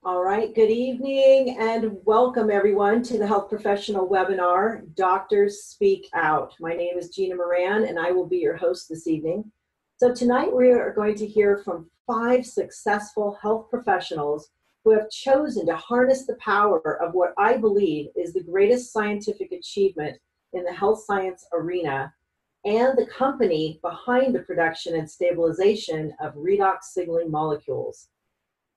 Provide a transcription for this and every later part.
All right, good evening and welcome everyone to the Health Professional webinar, Doctors Speak Out. My name is Gina Moran and I will be your host this evening. So tonight we are going to hear from 5 successful health professionals who have chosen to harness the power of what I believe is the greatest scientific achievement in the health science arena and the company behind the production and stabilization of redox signaling molecules.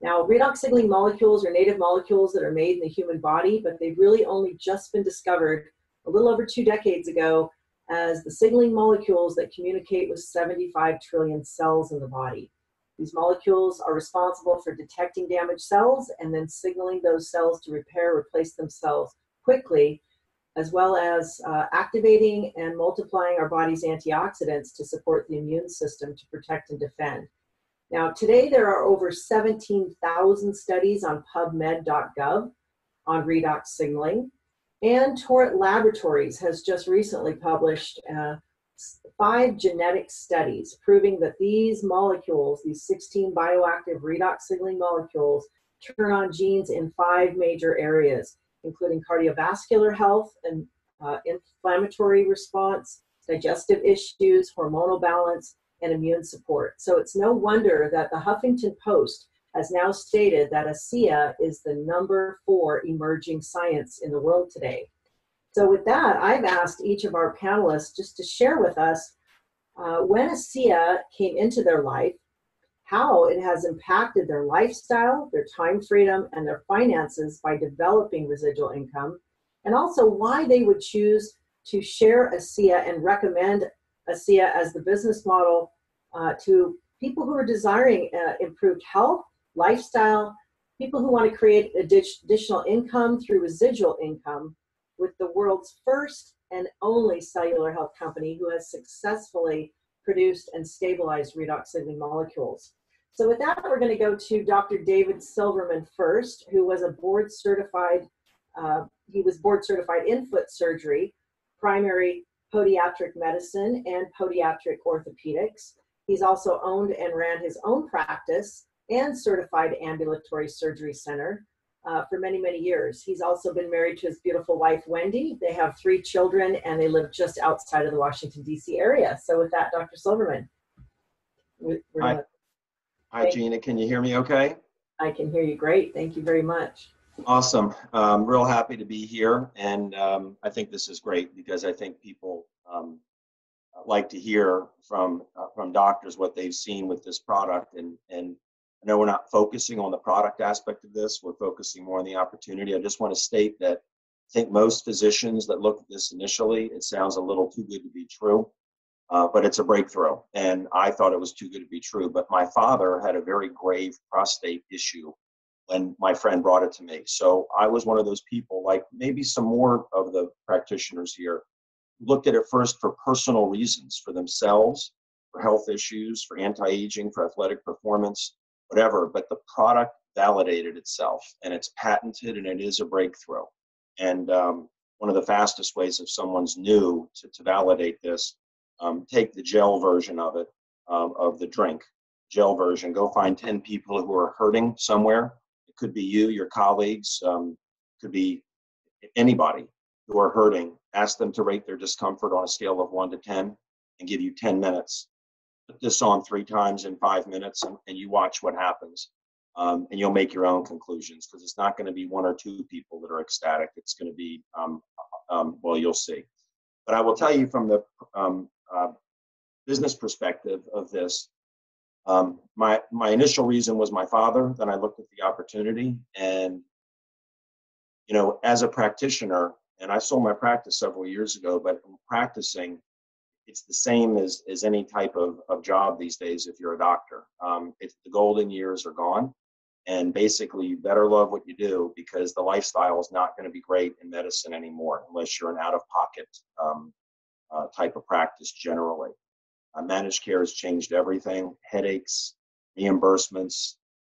Now, redox signaling molecules are native molecules that are made in the human body, but they've really only just been discovered a little over 2 decades ago as the signaling molecules that communicate with 75 trillion cells in the body. These molecules are responsible for detecting damaged cells and then signaling those cells to repair or replace themselves quickly, as well as activating and multiplying our body's antioxidants to support the immune system to protect and defend. Now, today there are over 17,000 studies on PubMed.gov on redox signaling, and Torit Laboratories has just recently published 5 genetic studies proving that these molecules, these 16 bioactive redox signaling molecules, turn on genes in 5 major areas, including cardiovascular health and inflammatory response, digestive issues, hormonal balance, and immune support. So it's no wonder that the Huffington Post has now stated that ASEA is the #4 emerging science in the world today. So with that, I've asked each of our panelists just to share with us when ASEA came into their life, how it has impacted their lifestyle, their time freedom, and their finances by developing residual income, and also why they would choose to share ASEA and recommend ASEA as the business model to people who are desiring improved health, lifestyle, people who want to create additional income through residual income with the world's first and only cellular health company who has successfully produced and stabilized redox signaling molecules. So with that, we're going to go to Dr. David Silverman first, who was board certified in foot surgery, primary podiatric medicine, and podiatric orthopedics. He's also owned and ran his own practice and certified ambulatory surgery center for many, many years. He's also been married to his beautiful wife, Wendy. They have 3 children, and they live just outside of the Washington, D.C. area. So with that, Dr. Silverman. Hi, Gina. Can you hear me okay? I can hear you great. Thank you very much. Awesome. Real happy to be here. And I think this is great because I think people like to hear from doctors what they've seen with this product. And I know we're not focusing on the product aspect of this. We're focusing more on the opportunity. I just want to state that I think most physicians that look at this initially, it sounds a little too good to be true. But it's a breakthrough, and I thought it was too good to be true. But my father had a very grave prostate issue when my friend brought it to me. So I was one of those people, like maybe some more of the practitioners here, who looked at it first for personal reasons, for themselves, for health issues, for anti-aging, for athletic performance, whatever. But the product validated itself, and it's patented, and it is a breakthrough. And one of the fastest ways if someone's new to validate this, take the gel version of it, of the drink, gel version. Go find 10 people who are hurting somewhere. It could be you, your colleagues, could be anybody who are hurting. Ask them to rate their discomfort on a scale of 1 to 10 and give you 10 minutes. Put this on 3 times in 5 minutes and you watch what happens. And you'll make your own conclusions because it's not going to be 1 or 2 people that are ecstatic. It's going to be, well, you'll see. But I will tell you from the business perspective of this, my initial reason was my father. Then I looked at the opportunity, and as a practitioner, and I sold my practice several years ago, but practicing, it's the same as any type of job these days. If you're a doctor, if the golden years are gone, and basically you better love what you do because the lifestyle is not going to be great in medicine anymore unless you're an out-of-pocket type of practice generally. Managed care has changed everything, headaches, reimbursements,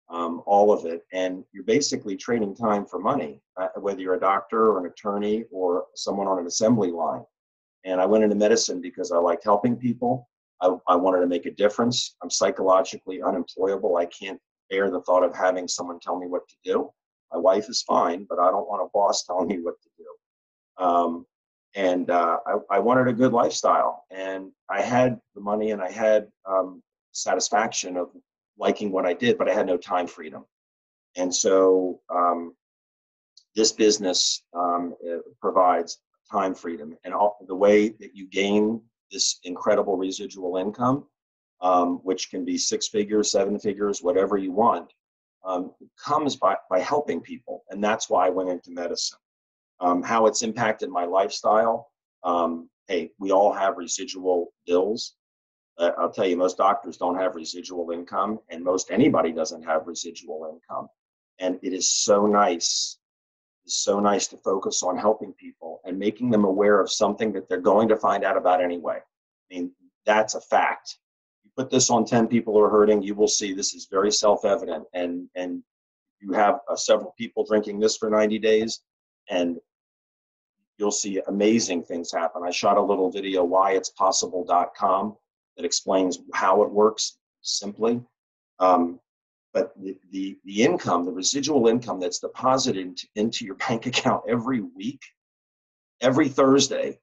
all of it. And you're basically trading time for money, whether you're a doctor or an attorney or someone on an assembly line. And I went into medicine because I liked helping people. I wanted to make a difference. I'm psychologically unemployable. I can't bear the thought of having someone tell me what to do. My wife is fine, but I don't want a boss telling me what to do. I wanted a good lifestyle, and I had the money and I had satisfaction of liking what I did, but I had no time freedom. And so this business provides time freedom, and the way that you gain this incredible residual income, which can be 6 figures, 7 figures, whatever you want, comes by helping people. And that's why I went into medicine. How it's impacted my lifestyle. Hey, we all have residual bills. I'll tell you, most doctors don't have residual income, and most anybody doesn't have residual income. And it is so nice. It's so nice to focus on helping people and making them aware of something that they're going to find out about anyway. I mean, that's a fact. You put this on 10 people who are hurting, you will see this is very self-evident. And you have several people drinking this for 90 days, and you'll see amazing things happen. I shot a little video, whyitspossible.com, that explains how it works simply. But the income, the residual income that's deposited into your bank account every week, every Thursday,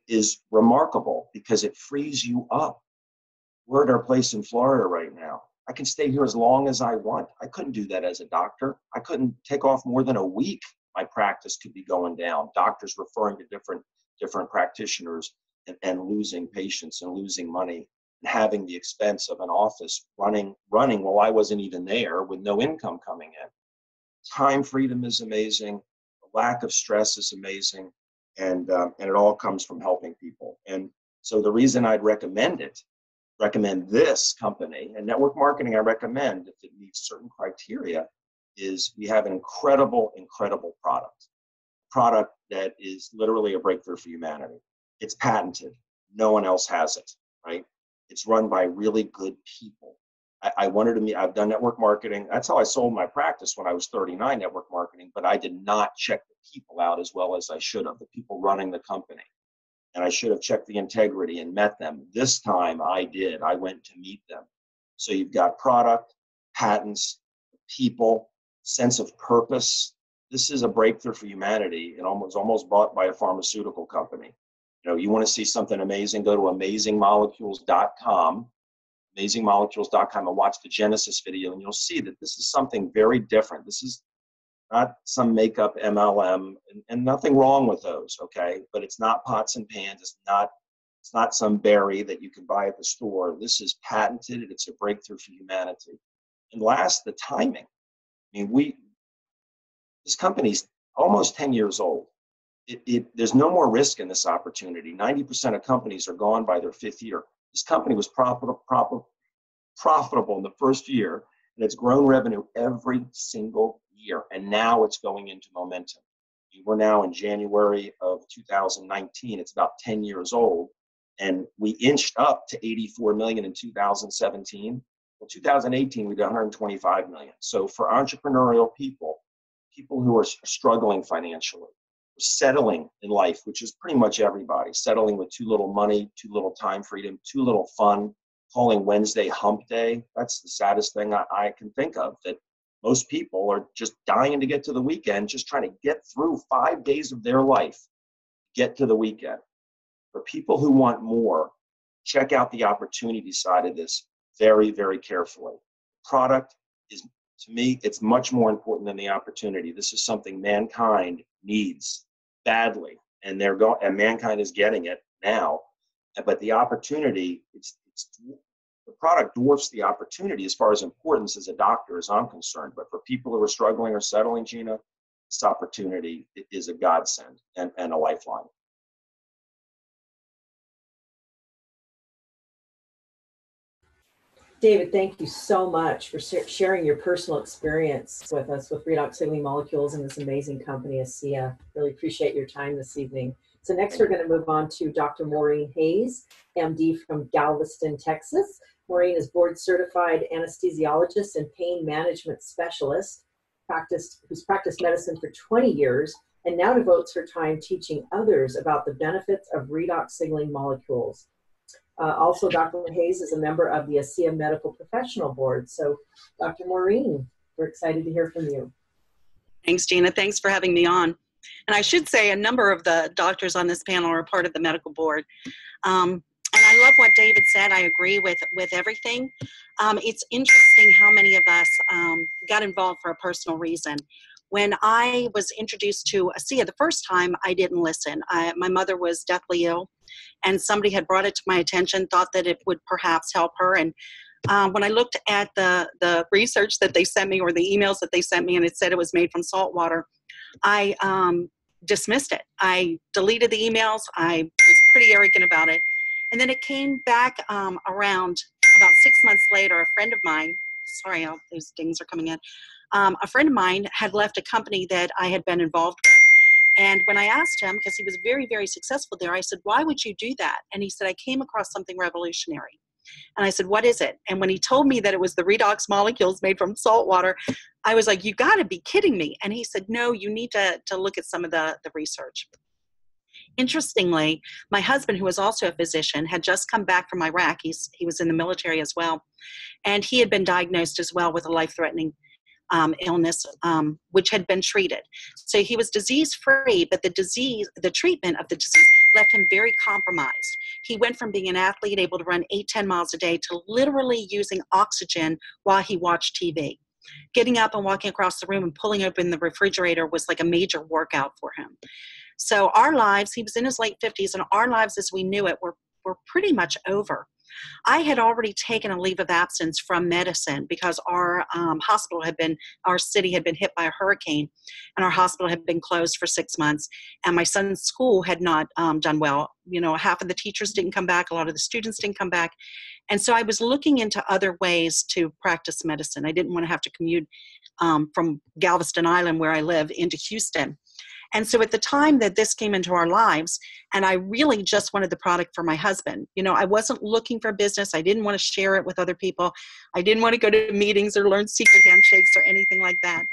is remarkable because it frees you up. We're at our place in Florida right now. I can stay here as long as I want. I couldn't do that as a doctor. I couldn't take off more than a week. My practice could be going down. Doctors referring to different practitioners and losing patients and losing money, and having the expense of an office running while I wasn't even there with no income coming in. Time freedom is amazing. The lack of stress is amazing. And it all comes from helping people. And so the reason I'd recommend this company, and network marketing I recommend if it meets certain criteria, is we have an incredible product that is literally a breakthrough for humanity. It's patented. No one else has it, right? It's run by really good people. I wanted to meet, I've done network marketing. That's how I sold my practice when I was 39, network marketing, but I did not check the people out as well as I should have, the people running the company. And I should have checked the integrity and met them. This time I did. I went to meet them. So you've got product, patents, people, sense of purpose. This is a breakthrough for humanity, and almost bought by a pharmaceutical company. You know, you want to see something amazing, go to amazingmolecules.com, amazingmolecules.com, and watch the Genesis video, and you'll see that this is something very different. This is not some makeup MLM, and nothing wrong with those, okay? But it's not pots and pans. It's not some berry that you can buy at the store. This is patented. It's a breakthrough for humanity. And last, the timing. I mean, this company's almost 10 years old. There's no more risk in this opportunity. 90% of companies are gone by their 5th year. This company was profitable in the first year, and it's grown revenue every single year. And now it's going into momentum. We're now in January of 2019. It's about 10 years old. And we inched up to 84 million in 2017. Well, 2018, we did 125 million. So for entrepreneurial people who are struggling financially, settling in life, which is pretty much everybody, settling with too little money, too little time freedom, too little fun, calling Wednesday hump day. That's the saddest thing I can think of, that most people are just dying to get to the weekend, just trying to get through 5 days of their life, get to the weekend. For people who want more, check out the opportunity side of this very, very carefully. Product is, to me, it's much more important than the opportunity. This is something mankind needs badly, and and mankind is getting it now. But the opportunity, the product dwarfs the opportunity as far as importance as a doctor, as I'm concerned. But for people who are struggling or settling, Gina, this opportunity is a godsend and a lifeline. David, thank you so much for sharing your personal experience with us with redox signaling molecules and this amazing company, ASEA. Really appreciate your time this evening. So next we're going to move on to Dr. Maureen Hayes, MD from Galveston, Texas. Maureen is board certified anesthesiologist and pain management specialist, who's practiced medicine for 20 years and now devotes her time teaching others about the benefits of redox signaling molecules. Also, Dr. Hayes is a member of the ASEA Medical Professional Board. So, Dr. Maureen, we're excited to hear from you. Thanks, Gina. Thanks for having me on. And I should say a number of the doctors on this panel are part of the medical board. And I love what David said. I agree with everything. It's interesting how many of us got involved for a personal reason. When I was introduced to ASEA the first time, I didn't listen. My mother was deathly ill, and somebody had brought it to my attention, thought that it would perhaps help her. And when I looked at the research that they sent me, or the emails that they sent me, and it said it was made from salt water, I dismissed it. I deleted the emails. I was pretty arrogant about it. And then it came back around about 6 months later. A friend of mine, sorry, these dings are coming in. A friend of mine had left a company that I had been involved with. And when I asked him, because he was very, very successful there, I said, why would you do that? And he said, I came across something revolutionary. And I said, what is it? And when he told me that it was the redox molecules made from salt water, I was like, you got to be kidding me. And he said, no, you need to look at some of the research. Interestingly, my husband, who was also a physician, had just come back from Iraq. He was in the military as well. And he had been diagnosed as well with a life-threatening illness, which had been treated. So he was disease-free, but the treatment of the disease left him very compromised. He went from being an athlete able to run 8-10 miles a day to literally using oxygen while he watched TV. Getting up and walking across the room and pulling open the refrigerator was like a major workout for him. So our lives, he was in his late 50s, and our lives as we knew it were pretty much over. I had already taken a leave of absence from medicine because our our city had been hit by a hurricane, and our hospital had been closed for 6 months, and my son's school had not done well. You know, half of the teachers didn't come back, a lot of the students didn't come back, and so I was looking into other ways to practice medicine. I didn't want to have to commute from Galveston Island, where I live, into Houston. And so at the time that this came into our lives, and I really just wanted the product for my husband. You know, I wasn't looking for business. I didn't want to share it with other people. I didn't want to go to meetings or learn secret handshakes or anything like that.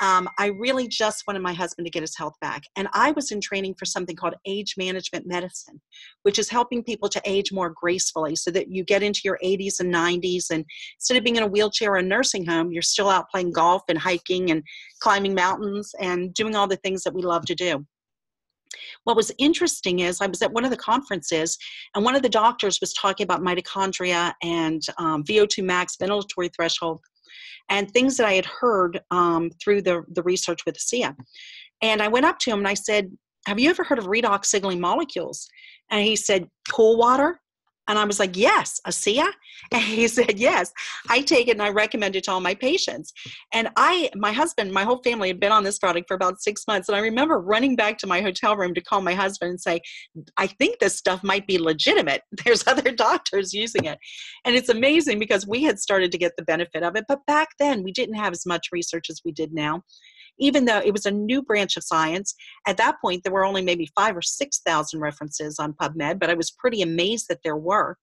I really just wanted my husband to get his health back. And I was in training for something called age management medicine, which is helping people to age more gracefully so that you get into your 80s and 90s. And instead of being in a wheelchair or a nursing home, you're still out playing golf and hiking and climbing mountains and doing all the things that we love to do. What was interesting is I was at one of the conferences, and one of the doctors was talking about mitochondria and VO2 max, ventilatory threshold, and things that I had heard through the research with ASEA. And I went up to him and I said, have you ever heard of redox signaling molecules? And he said, pool water? And I was like, yes, ASEA? And he said, yes, I take it and I recommend it to all my patients. And my husband, my whole family had been on this product for about 6 months. And I remember running back to my hotel room to call my husband and say, I think this stuff might be legitimate. There's other doctors using it. And it's amazing because we had started to get the benefit of it. But back then, we didn't have as much research as we did now. Even though it was a new branch of science, at that point, there were only maybe 5,000 or 6,000 references on PubMed, but I was pretty amazed that there were.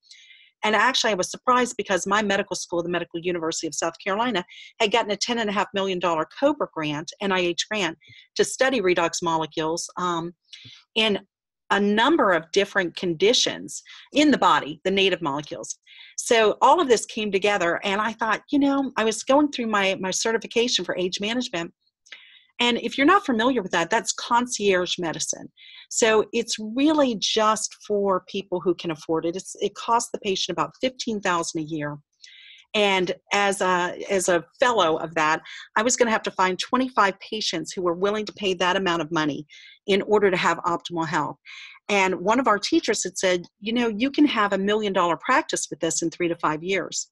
And actually, I was surprised because my medical school, the Medical University of South Carolina, had gotten a $10.5 million COBRA grant, NIH grant, to study redox molecules in a number of different conditions in the body, the native molecules. So all of this came together, and I thought, you know, I was going through my certification for age management. And if you're not familiar with that, that's concierge medicine. So it's really just for people who can afford it. It costs the patient about $15,000 a year. And as a fellow of that, I was going to have to find 25 patients who were willing to pay that amount of money in order to have optimal health. And one of our teachers had said, you know, you can have $1 million practice with this in 3 to 5 years.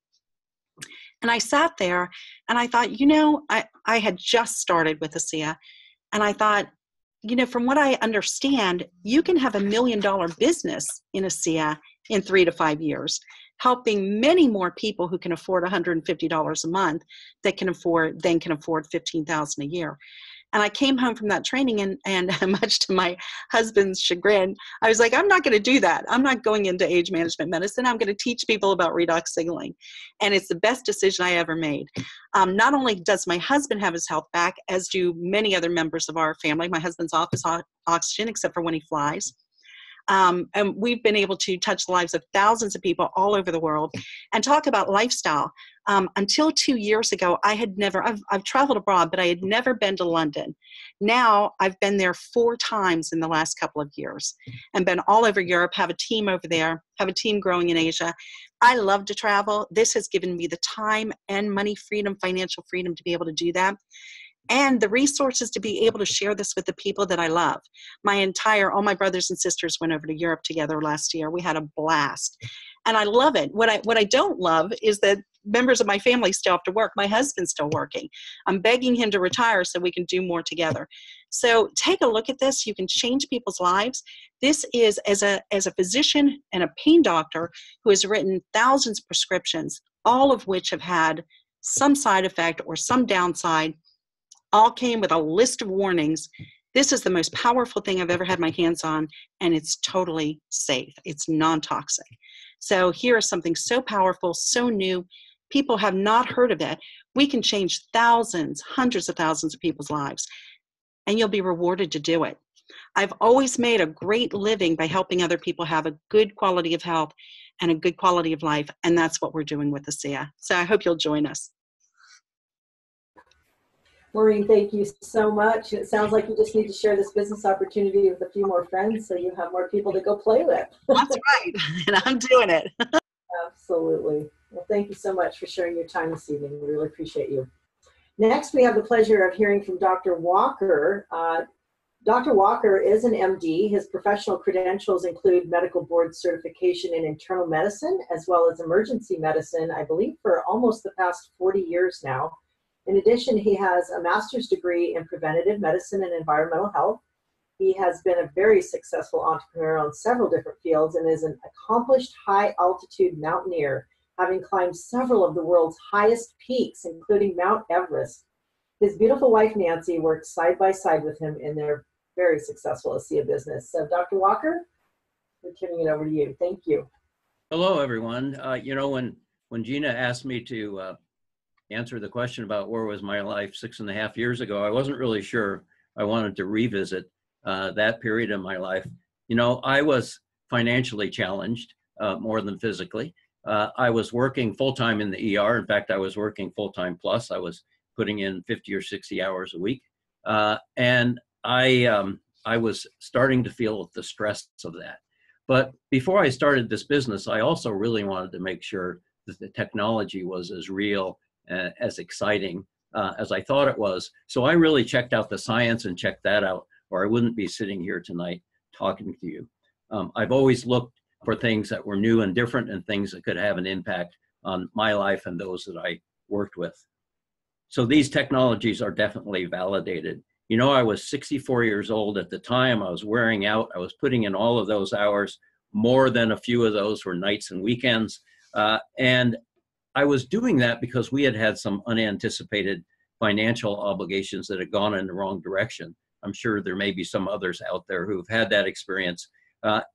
And I sat there and I thought, you know, I had just started with ASEA, and I thought, you know, from what I understand, you can have $1 million business in ASEA in 3 to 5 years, helping many more people who can afford $150 a month that can afford $15,000 a year. And I came home from that training, and much to my husband's chagrin, I was like, I'm not going to do that. I'm not going into age management medicine. I'm going to teach people about redox signaling. And it's the best decision I ever made. Not only does my husband have his health back, as do many other members of our family. My husband's off his oxygen, except for when he flies. And we've been able to touch the lives of thousands of people all over the world and talk about lifestyle. Until 2 years ago, I've traveled abroad, but I had never been to London. Now I've been there 4 times in the last couple of years and been all over Europe, have a team over there, have a team growing in Asia. I love to travel. This has given me the time and money freedom, financial freedom to be able to do that. And the resources to be able to share this with the people that I love. All my brothers and sisters went over to Europe together last year. We had a blast. And I love it. What I don't love is that members of my family still have to work. My husband's still working. I'm begging him to retire so we can do more together. So take a look at this. You can change people's lives. This is, as a physician and a pain doctor who has written thousands of prescriptions, all of which have had some side effect or some downside, all came with a list of warnings. This is the most powerful thing I've ever had my hands on, and it's totally safe. It's non-toxic. So here is something so powerful, so new. People have not heard of it. We can change thousands, hundreds of thousands of people's lives, and you'll be rewarded to do it. I've always made a great living by helping other people have a good quality of health and a good quality of life, and that's what we're doing with ASEA. So I hope you'll join us. Maureen, thank you so much. It sounds like you just need to share this business opportunity with a few more friends so you have more people to go play with. That's right, and I'm doing it. Absolutely. Well, thank you so much for sharing your time this evening. We really appreciate you. Next, we have the pleasure of hearing from Dr. Walker. Dr. Walker is an MD. His professional credentials include medical board certification in internal medicine, as well as emergency medicine, I believe, for almost the past 40 years now. In addition, he has a master's degree in preventative medicine and environmental health. He has been a very successful entrepreneur in several different fields and is an accomplished high-altitude mountaineer, having climbed several of the world's highest peaks, including Mount Everest. His beautiful wife, Nancy, works side by side with him in their very successful ASEA business. So, Dr. Walker, we're turning it over to you. Thank you. Hello, everyone. When Gina asked me to answer the question about where was my life 6.5 years ago, I wasn't really sure I wanted to revisit that period in my life. I was financially challenged more than physically. I was working full-time in the ER. In fact, I was working full-time plus. I was putting in 50 or 60 hours a week. And I was starting to feel the stress of that. But before I started this business, I also really wanted to make sure that the technology was as real, as exciting as I thought it was. So I really checked out the science and checked that out, or I wouldn't be sitting here tonight talking to you. I've always looked for things that were new and different and things that could have an impact on my life and those that I worked with. So these technologies are definitely validated. I was 64 years old at the time. I was wearing out. I was putting in all of those hours. More than a few of those were nights and weekends. And I was doing that because we had had some unanticipated financial obligations that had gone in the wrong direction. I'm sure there may be some others out there who've had that experience.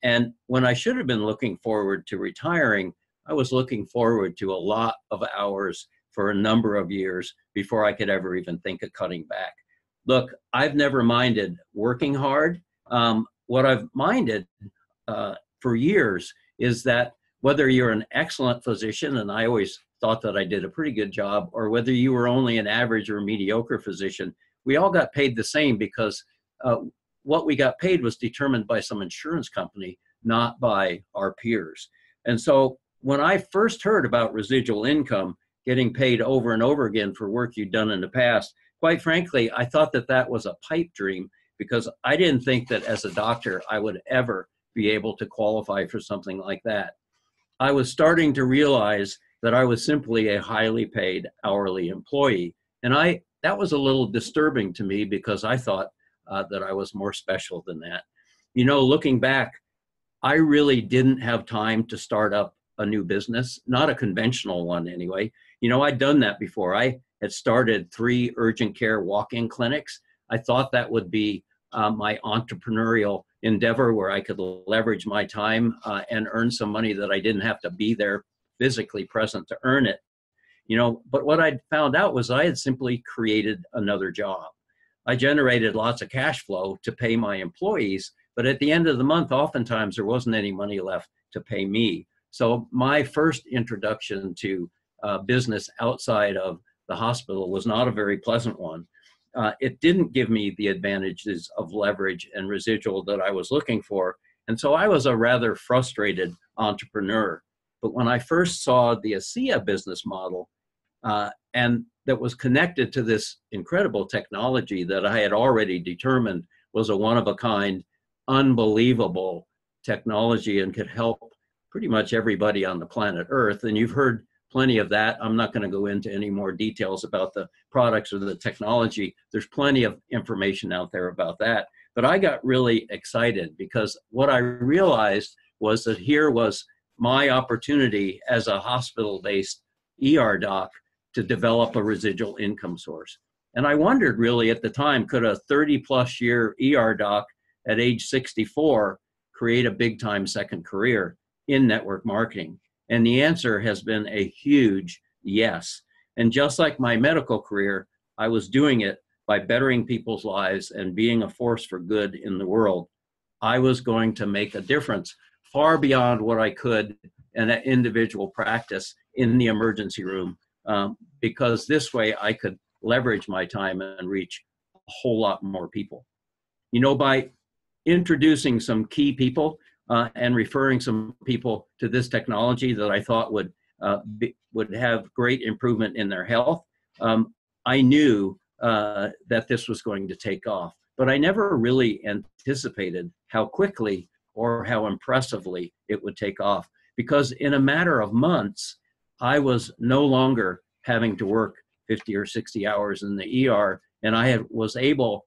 And when I should have been looking forward to retiring, I was looking forward to a lot of hours for a number of years before I could ever even think of cutting back. Look, I've never minded working hard. What I've minded for years is that whether you're an excellent physician, and I always thought that I did a pretty good job, or whether you were only an average or mediocre physician, we all got paid the same because what we got paid was determined by some insurance company, not by our peers. And so when I first heard about residual income, getting paid over and over again for work you'd done in the past, quite frankly, I thought that that was a pipe dream because I didn't think that as a doctor I would ever be able to qualify for something like that. I was starting to realize that I was simply a highly paid hourly employee. And that was a little disturbing to me because I thought that I was more special than that. Looking back, I really didn't have time to start up a new business, not a conventional one anyway. I'd done that before. I had started 3 urgent care walk-in clinics. I thought that would be my entrepreneurial endeavor where I could leverage my time and earn some money that I didn't have to be there physically present to earn it. But what I found out was I had simply created another job. I generated lots of cash flow to pay my employees, But at the end of the month, oftentimes there wasn't any money left to pay me. So my first introduction to business outside of the hospital was not a very pleasant one. It didn't give me the advantages of leverage and residual that I was looking for. And so I was a rather frustrated entrepreneur. But when I first saw the ASEA business model, and that was connected to this incredible technology that I had already determined was a one-of-a-kind, unbelievable technology and could help pretty much everybody on the planet Earth. And you've heard plenty of that. I'm not going to go into any more details about the products or the technology. There's plenty of information out there about that. But I got really excited because what I realized was that here was my opportunity as a hospital-based ER doc to develop a residual income source. And I wondered really at the time, could a 30-plus year ER doc at age 64 create a big-time second career in network marketing? And the answer has been a huge yes. And just like my medical career, I was doing it by bettering people's lives and being a force for good in the world. I was going to make a difference far beyond what I could in an individual practice in the emergency room, because this way I could leverage my time and reach a whole lot more people. You know, by introducing some key people and referring some people to this technology that I thought would have great improvement in their health, I knew that this was going to take off. But I never really anticipated how quickly or how impressively it would take off, because in a matter of months, I was no longer having to work 50 or 60 hours in the ER, and I was able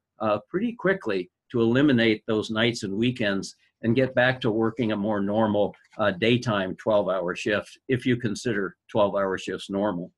pretty quickly to eliminate those nights and weekends and get back to working a more normal daytime 12-hour shift, if you consider 12-hour shifts normal.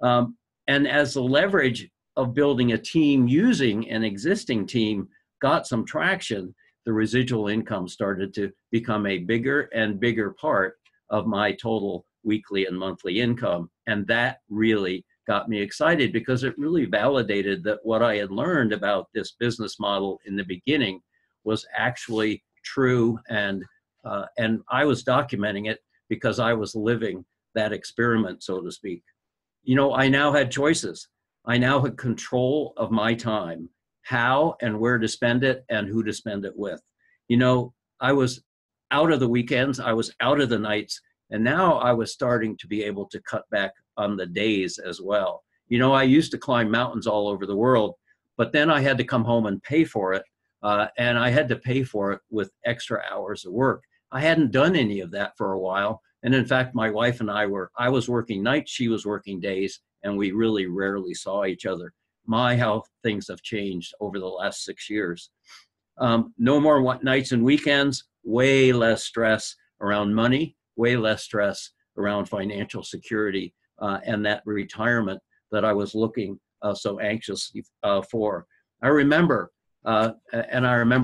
And as the leverage of building a team using an existing team got some traction, the residual income started to become a bigger and bigger part of my total weekly and monthly income. And that really got me excited because it really validated that what I had learned about this business model in the beginning was actually true. And I was documenting it because I was living that experiment, so to speak. You know, I now had choices. I now had control of my time, how and where to spend it and who to spend it with. You know, I was out of the weekends, I was out of the nights, and now I was starting to be able to cut back on the days as well. You know, I used to climb mountains all over the world, but then I had to come home and pay for it. And I had to pay for it with extra hours of work. I hadn't done any of that for a while. And in fact, my wife and I was working nights, she was working days, and we really rarely saw each other. How things have changed over the last 6 years. No more nights and weekends, way less stress around money, way less stress around financial security and that retirement that I was looking so anxiously for. I remember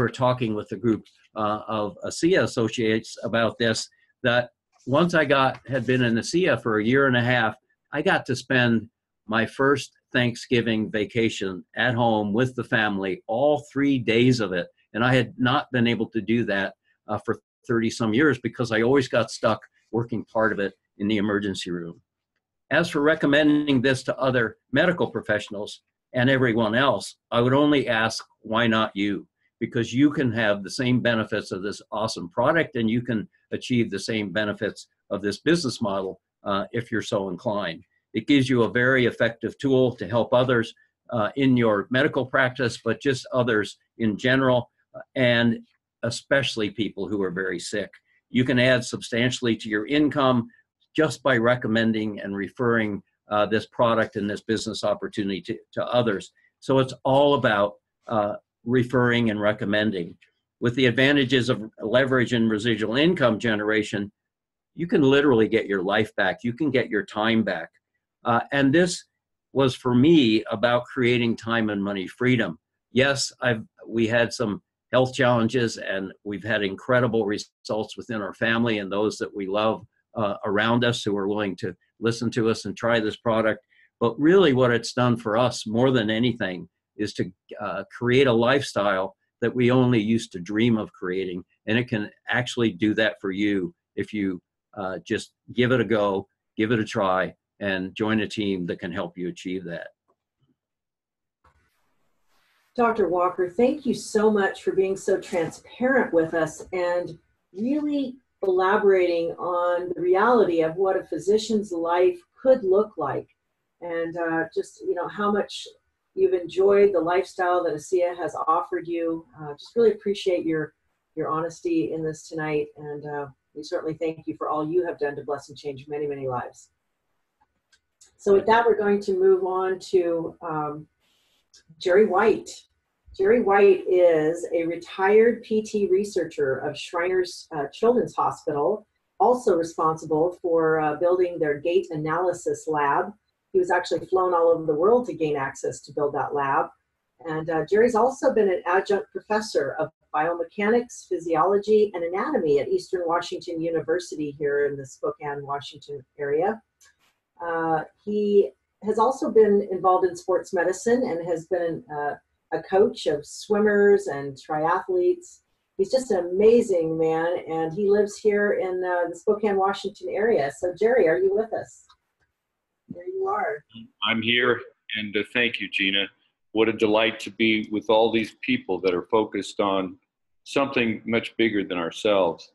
talking with a group of ASEA associates about this, that once I had been in ASEA for a year and a half, I got to spend my first Thanksgiving vacation at home with the family, all 3 days of it. And I had not been able to do that for 30 some years because I always got stuck working part of it in the emergency room. As for recommending this to other medical professionals and everyone else, I would only ask, why not you? Because you can have the same benefits of this awesome product and you can achieve the same benefits of this business model if you're so inclined. It gives you a very effective tool to help others in your medical practice, but just others in general, and especially people who are very sick. You can add substantially to your income just by recommending and referring this product and this business opportunity to others. So it's all about referring and recommending. With the advantages of leverage and residual income generation, you can literally get your life back. You can get your time back. And this was, for me, about creating time and money freedom. Yes, we had some health challenges, and we've had incredible results within our family and those that we love around us who are willing to listen to us and try this product. But really what it's done for us more than anything is to create a lifestyle that we only used to dream of creating. And it can actually do that for you if you just give it a go, give it a try, and join a team that can help you achieve that. Dr. Walker, thank you so much for being so transparent with us and really elaborating on the reality of what a physician's life could look like, and just, you know, how much you've enjoyed the lifestyle that ASEA has offered you. Just really appreciate your honesty in this tonight, and we certainly thank you for all you have done to bless and change many, many lives. So with that, we're going to move on to Jerry White. Jerry White is a retired PT researcher of Shriners Children's Hospital, also responsible for building their gait analysis lab. He was actually flown all over the world to gain access to build that lab. And Jerry's also been an adjunct professor of biomechanics, physiology, and anatomy at Eastern Washington University here in the Spokane, Washington area. He has also been involved in sports medicine and has been a coach of swimmers and triathletes. He's just an amazing man, and he lives here in the Spokane, Washington area. So Jerry, are you with us? There you are. I'm here, and thank you, Gina. What a delight to be with all these people that are focused on something much bigger than ourselves.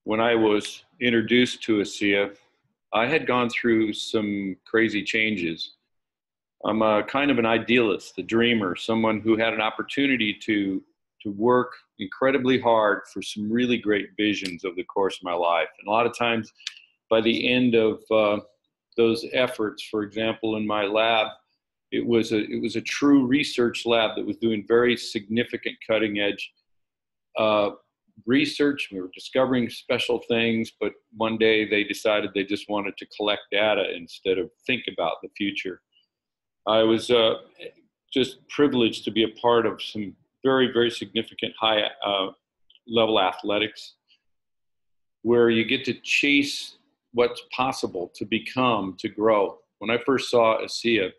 When I was introduced to ASEA, I had gone through some crazy changes. I'm a kind of an idealist, a dreamer, someone who had an opportunity to work incredibly hard for some really great visions over the course of my life. And a lot of times by the end of those efforts, for example, in my lab, it was a true research lab that was doing very significant cutting edge research. We were discovering special things, but one day they decided they just wanted to collect data instead of think about the future. I was just privileged to be a part of some very, very significant high level athletics where you get to chase what's possible to become, to grow. When I first saw ASEA,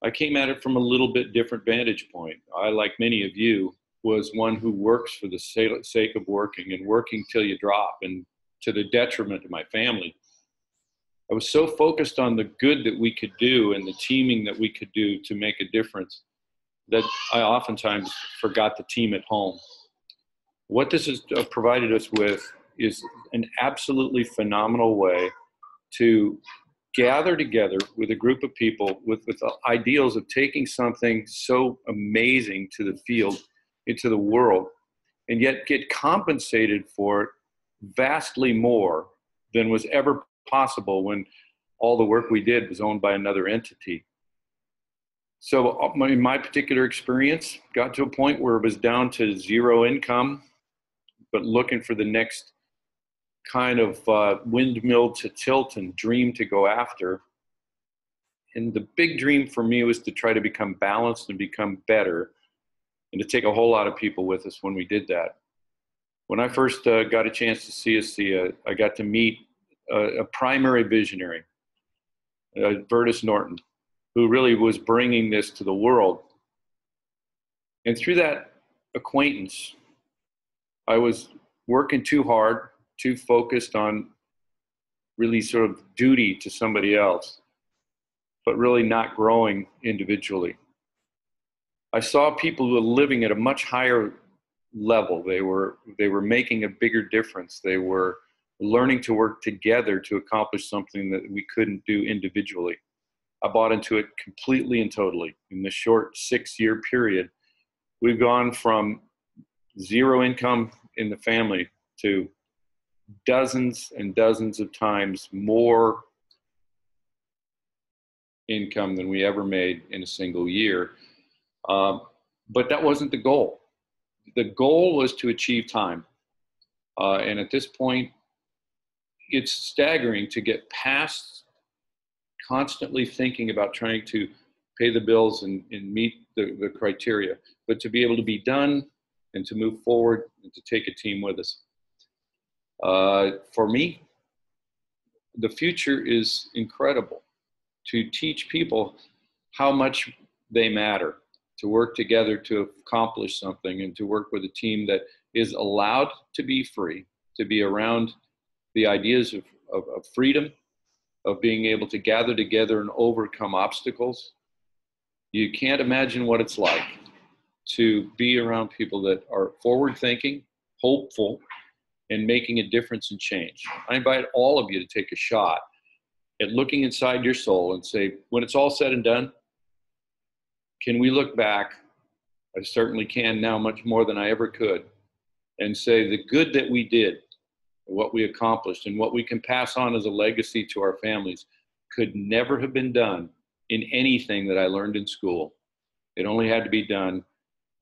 I came at it from a little bit different vantage point. I, like many of you, was one who works for the sake of working and working till you drop, and to the detriment of my family. I was so focused on the good that we could do and the teaming that we could do to make a difference that I oftentimes forgot the team at home. What this has provided us with is an absolutely phenomenal way to gather together with a group of people with the ideals of taking something so amazing to the field, into the world, and yet get compensated for it vastly more than was ever possible when all the work we did was owned by another entity. So in my particular experience, got to a point where it was down to zero income, but looking for the next kind of windmill to tilt and dream to go after. And the big dream for me was to try to become balanced and become better, and to take a whole lot of people with us when we did that. When I first got a chance to see ASEA, I got to meet a primary visionary, Vertus Norton, who really was bringing this to the world. And through that acquaintance, I was working too hard, too focused on really sort of duty to somebody else, but really not growing individually. I saw people who were living at a much higher level. They were making a bigger difference. They were learning to work together to accomplish something that we couldn't do individually. I bought into it completely and totally. In this short 6-year period, we've gone from zero income in the family to dozens and dozens of times more income than we ever made in a single year. But that wasn't the goal. The goal was to achieve time. And at this point, it's staggering to get past constantly thinking about trying to pay the bills and meet the criteria, but to be able to be done and to move forward and to take a team with us. For me, the future is incredible. To teach people how much they matter, to work together to accomplish something, and to work with a team that is allowed to be free, to be around the ideas of freedom, of being able to gather together and overcome obstacles. You can't imagine what it's like to be around people that are forward-thinking, hopeful, and making a difference and change. I invite all of you to take a shot at looking inside your soul and say, when it's all said and done, can we look back? I certainly can now, much more than I ever could, and say the good that we did, what we accomplished, and what we can pass on as a legacy to our families could never have been done in anything that I learned in school. It only had to be done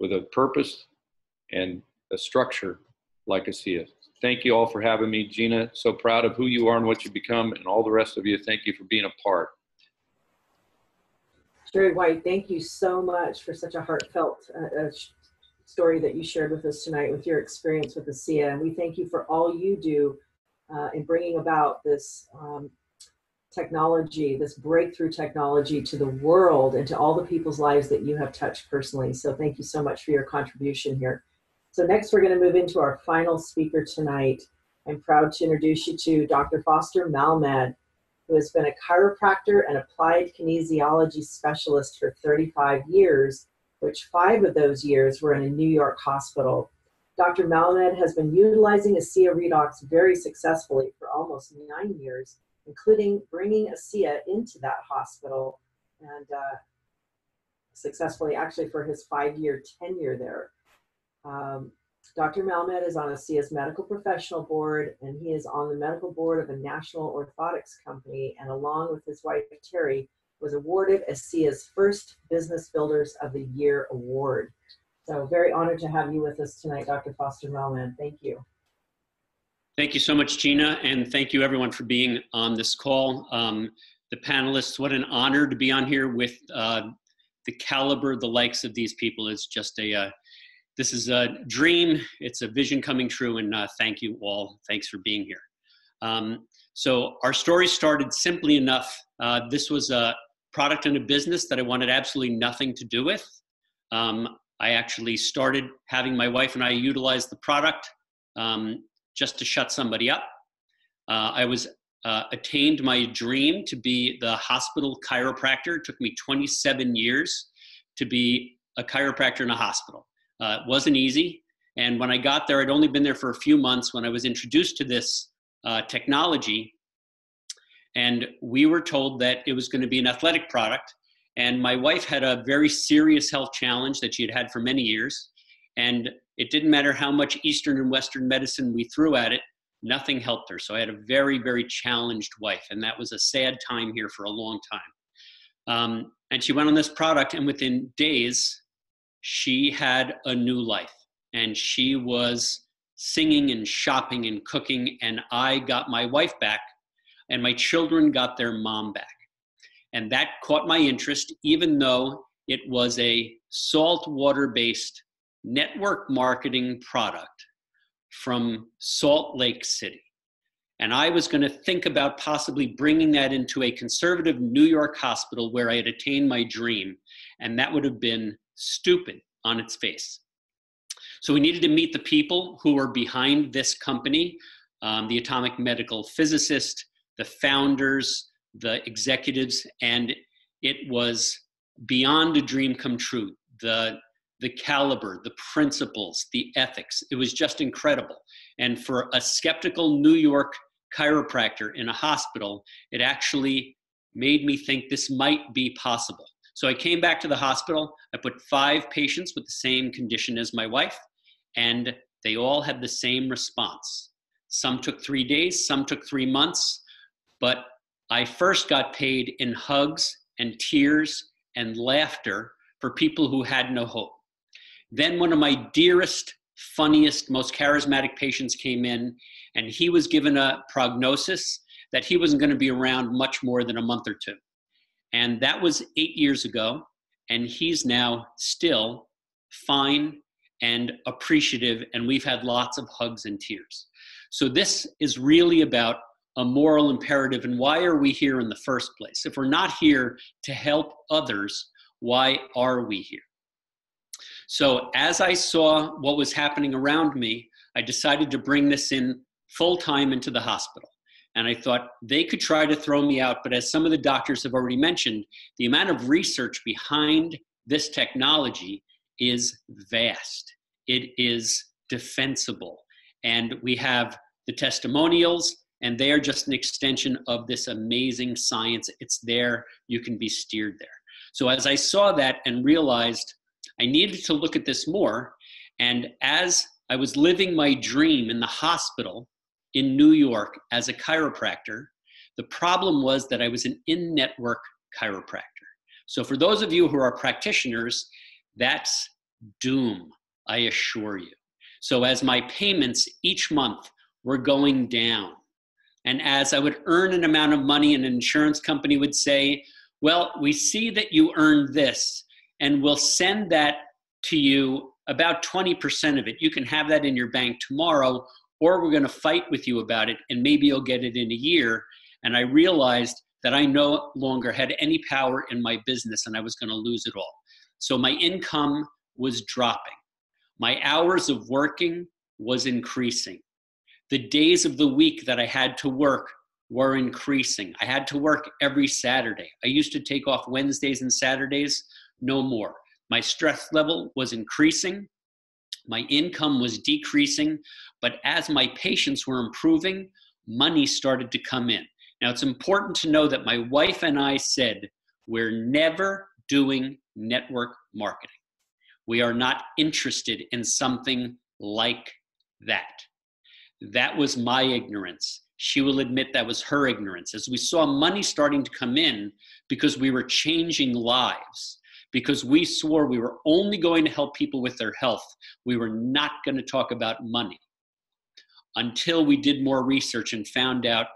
with a purpose and a structure like ASEA. Thank you all for having me. Gina, so proud of who you are and what you've become, and all the rest of you, thank you for being a part. Jerry White, thank you so much for such a heartfelt story that you shared with us tonight with your experience with ASEA. And we thank you for all you do in bringing about this technology, this breakthrough technology to the world and to all the people's lives that you have touched personally. So thank you so much for your contribution here. So next we're going to move into our final speaker tonight. I'm proud to introduce you to Dr. Foster Malmed, who has been a chiropractor and applied kinesiology specialist for 35 years, which 5 of those years were in a New York hospital. Dr. Malmed has been utilizing ASEA Redox very successfully for almost 9 years, including bringing ASEA into that hospital and successfully actually for his 5-year tenure there. Dr. Malmed is on ASEA's medical professional board, and he is on the medical board of a national orthotics company, and along with his wife, Terry, was awarded ASEA's first Business Builders of the Year award. So very honored to have you with us tonight, Dr. Foster Malmed. Thank you. Thank you so much, Gina, and thank you everyone for being on this call. The panelists, what an honor to be on here with the caliber, the likes of these people. It's just this is a dream, it's a vision coming true, and thank you all. Thanks for being here. So our story started simply enough. This was a product and a business that I wanted absolutely nothing to do with. I actually started having my wife and I utilize the product just to shut somebody up. I attained my dream to be the hospital chiropractor. It took me 27 years to be a chiropractor in a hospital. It wasn't easy. And when I got there, I'd only been there for a few months when I was introduced to this technology. And we were told that it was going to be an athletic product. And my wife had a very serious health challenge that she had had for many years. And it didn't matter how much Eastern and Western medicine we threw at it, nothing helped her. So I had a very, very challenged wife. And that was a sad time here for a long time. And she went on this product, and within days, she had a new life. And she was singing and shopping and cooking. And I got my wife back, and my children got their mom back. And that caught my interest, even though it was a saltwater-based network marketing product from Salt Lake City. And I was going to think about possibly bringing that into a conservative New York hospital where I had attained my dream. And that would have been stupid on its face. So we needed to meet the people who were behind this company, the atomic medical physicist, the founders, the executives, and it was beyond a dream come true. The caliber, the principles, the ethics, it was just incredible. And for a skeptical New York chiropractor in a hospital, it actually made me think this might be possible. So I came back to the hospital. I put 5 patients with the same condition as my wife, and they all had the same response. Some took 3 days, some took 3 months, but I first got paid in hugs and tears and laughter for people who had no hope. Then one of my dearest, funniest, most charismatic patients came in, and he was given a prognosis that he wasn't going to be around much more than a month or 2. And that was 8 years ago, and he's now still fine and appreciative, and we've had lots of hugs and tears. So this is really about a moral imperative, and why are we here in the first place? If we're not here to help others, why are we here? So as I saw what was happening around me, I decided to bring this in full time into the hospital. And I thought they could try to throw me out, but as some of the doctors have already mentioned, the amount of research behind this technology is vast. It is defensible. And we have the testimonials, and they are just an extension of this amazing science. It's there, you can be steered there. So as I saw that and realized I needed to look at this more, and as I was living my dream in the hospital in New York as a chiropractor, the problem was that I was an in-network chiropractor. So for those of you who are practitioners, that's doom, I assure you. So as my payments each month were going down, and as I would earn an amount of money, an insurance company would say, well, we see that you earned this, and we'll send that to you, about 20% of it. You can have that in your bank tomorrow, or we're going to fight with you about it, and maybe you'll get it in a year. And I realized that I no longer had any power in my business, and I was going to lose it all. So my income was dropping. My hours of working was increasing. The days of the week that I had to work were increasing. I had to work every Saturday. I used to take off Wednesdays and Saturdays, no more. My stress level was increasing. My income was decreasing. But as my patients were improving, money started to come in. Now, it's important to know that my wife and I said, we're never doing network marketing. We are not interested in something like that. That was my ignorance. She will admit that was her ignorance. As we saw money starting to come in because we were changing lives, because we swore we were only going to help people with their health, we were not going to talk about money until we did more research and found out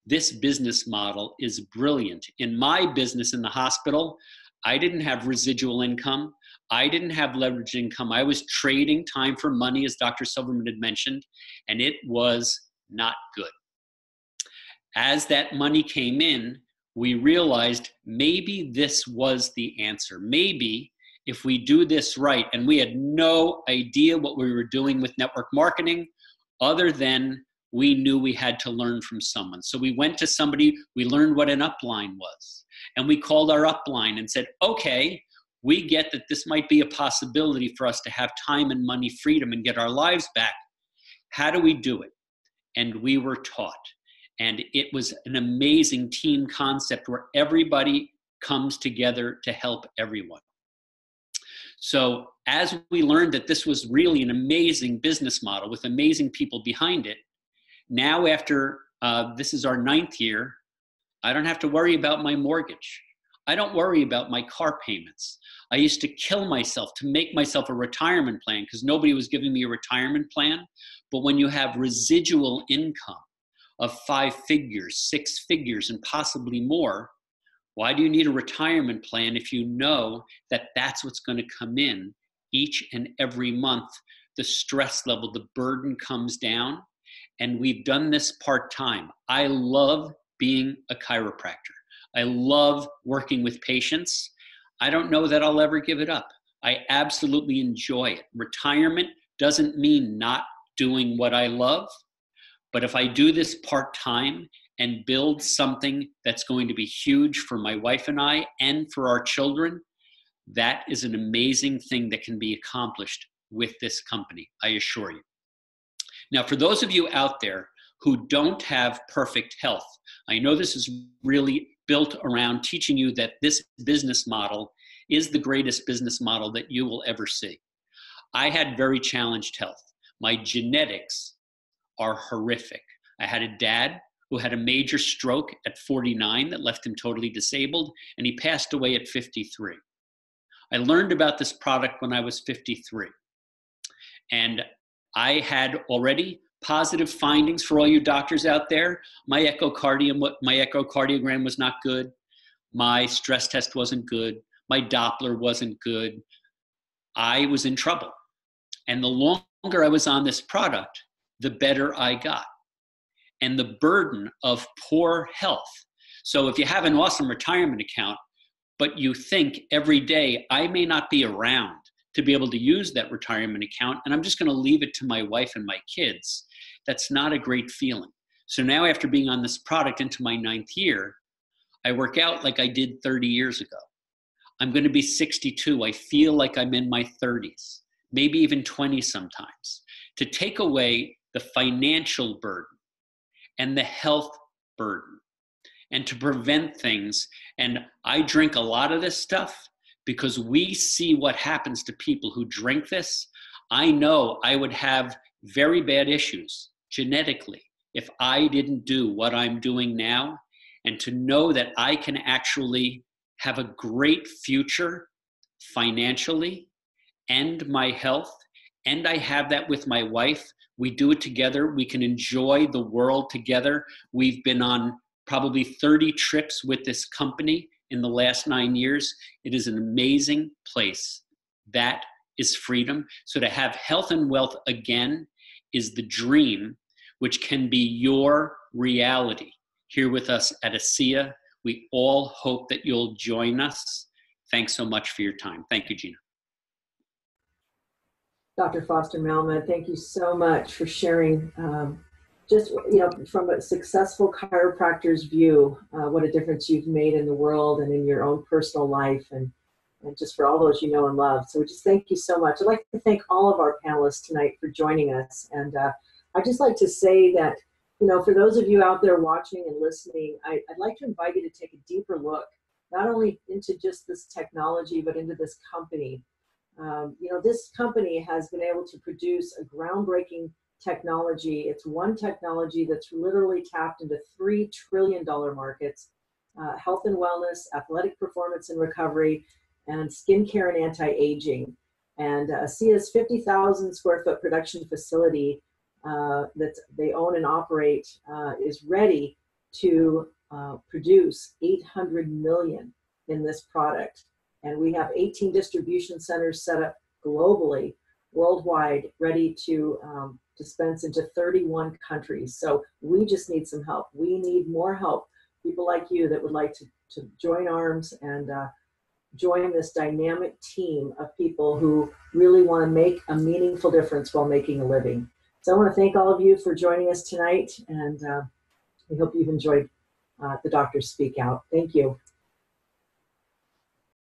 this business model is brilliant. In my business in the hospital, I didn't have residual income. I didn't have leveraged income. I was trading time for money, as Dr. Silverman had mentioned, and it was not good. As that money came in, we realized maybe this was the answer. Maybe if we do this right, and we had no idea what we were doing with network marketing, other than we knew we had to learn from someone. So we went to somebody, we learned what an upline was, and we called our upline and said, okay, we get that this might be a possibility for us to have time and money freedom and get our lives back. How do we do it? And we were taught. And it was an amazing team concept where everybody comes together to help everyone. So as we learned that this was really an amazing business model with amazing people behind it, now after this is our 9th year, I don't have to worry about my mortgage. I don't worry about my car payments. I used to kill myself to make myself a retirement plan because nobody was giving me a retirement plan. But when you have residual income of 5 figures, 6 figures, and possibly more, why do you need a retirement plan if you know that that's what's going to come in each and every month? The stress level, the burden comes down, and we've done this part-time. I love being a chiropractor. I love working with patients. I don't know that I'll ever give it up. I absolutely enjoy it. Retirement doesn't mean not doing what I love, but if I do this part-time and build something that's going to be huge for my wife and I and for our children, that is an amazing thing that can be accomplished with this company, I assure you. Now, for those of you out there who don't have perfect health, I know this is really built around teaching you that this business model is the greatest business model that you will ever see. I had very challenged health. My genetics are horrific. I had a dad who had a major stroke at 49 that left him totally disabled, and he passed away at 53. I learned about this product when I was 53. And I had already positive findings for all you doctors out there. My echocardiogram was not good. My stress test wasn't good. My Doppler wasn't good. I was in trouble. And the longer I was on this product, the better I got. And the burden of poor health. So if you have an awesome retirement account, but you think every day, I may not be around to be able to use that retirement account, and I'm just going to leave it to my wife and my kids. That's not a great feeling. So now, after being on this product into my 9th year, I work out like I did 30 years ago. I'm going to be 62. I feel like I'm in my 30s, maybe even 20 sometimes. To take away the financial burden and the health burden and to prevent things. And I drink a lot of this stuff because we see what happens to people who drink this. I know I would have very bad issues genetically if I didn't do what I'm doing now. And to know that I can actually have a great future financially and my health, and I have that with my wife. We do it together. We can enjoy the world together. We've been on probably 30 trips with this company in the last 9 years. It is an amazing place. That is freedom. So to have health and wealth again is the dream, which can be your reality. Here with us at ASEA, we all hope that you'll join us. Thanks so much for your time. Thank you, Gina. Dr. Foster Malma, thank you so much for sharing just, you know, from a successful chiropractor's view, what a difference you've made in the world and in your own personal life, and just for all those you know and love. So we just thank you so much. I'd like to thank all of our panelists tonight for joining us. And I'd just like to say that, you know, for those of you out there watching and listening, I'd like to invite you to take a deeper look, not only into just this technology, but into this company. You know, this company has been able to produce a groundbreaking technology. It's one technology that's literally tapped into $3 trillion markets, health and wellness, athletic performance and recovery, and skincare and anti-aging. And ASEA's 50,000 square foot production facility that they own and operate is ready to produce 800 million in this product. And we have 18 distribution centers set up globally, worldwide, ready to dispense into 31 countries. So we just need some help. We need more help. People like you that would like to join arms and join this dynamic team of people who really want to make a meaningful difference while making a living. So I want to thank all of you for joining us tonight, and we hope you've enjoyed the Doctors Speak Out. Thank you.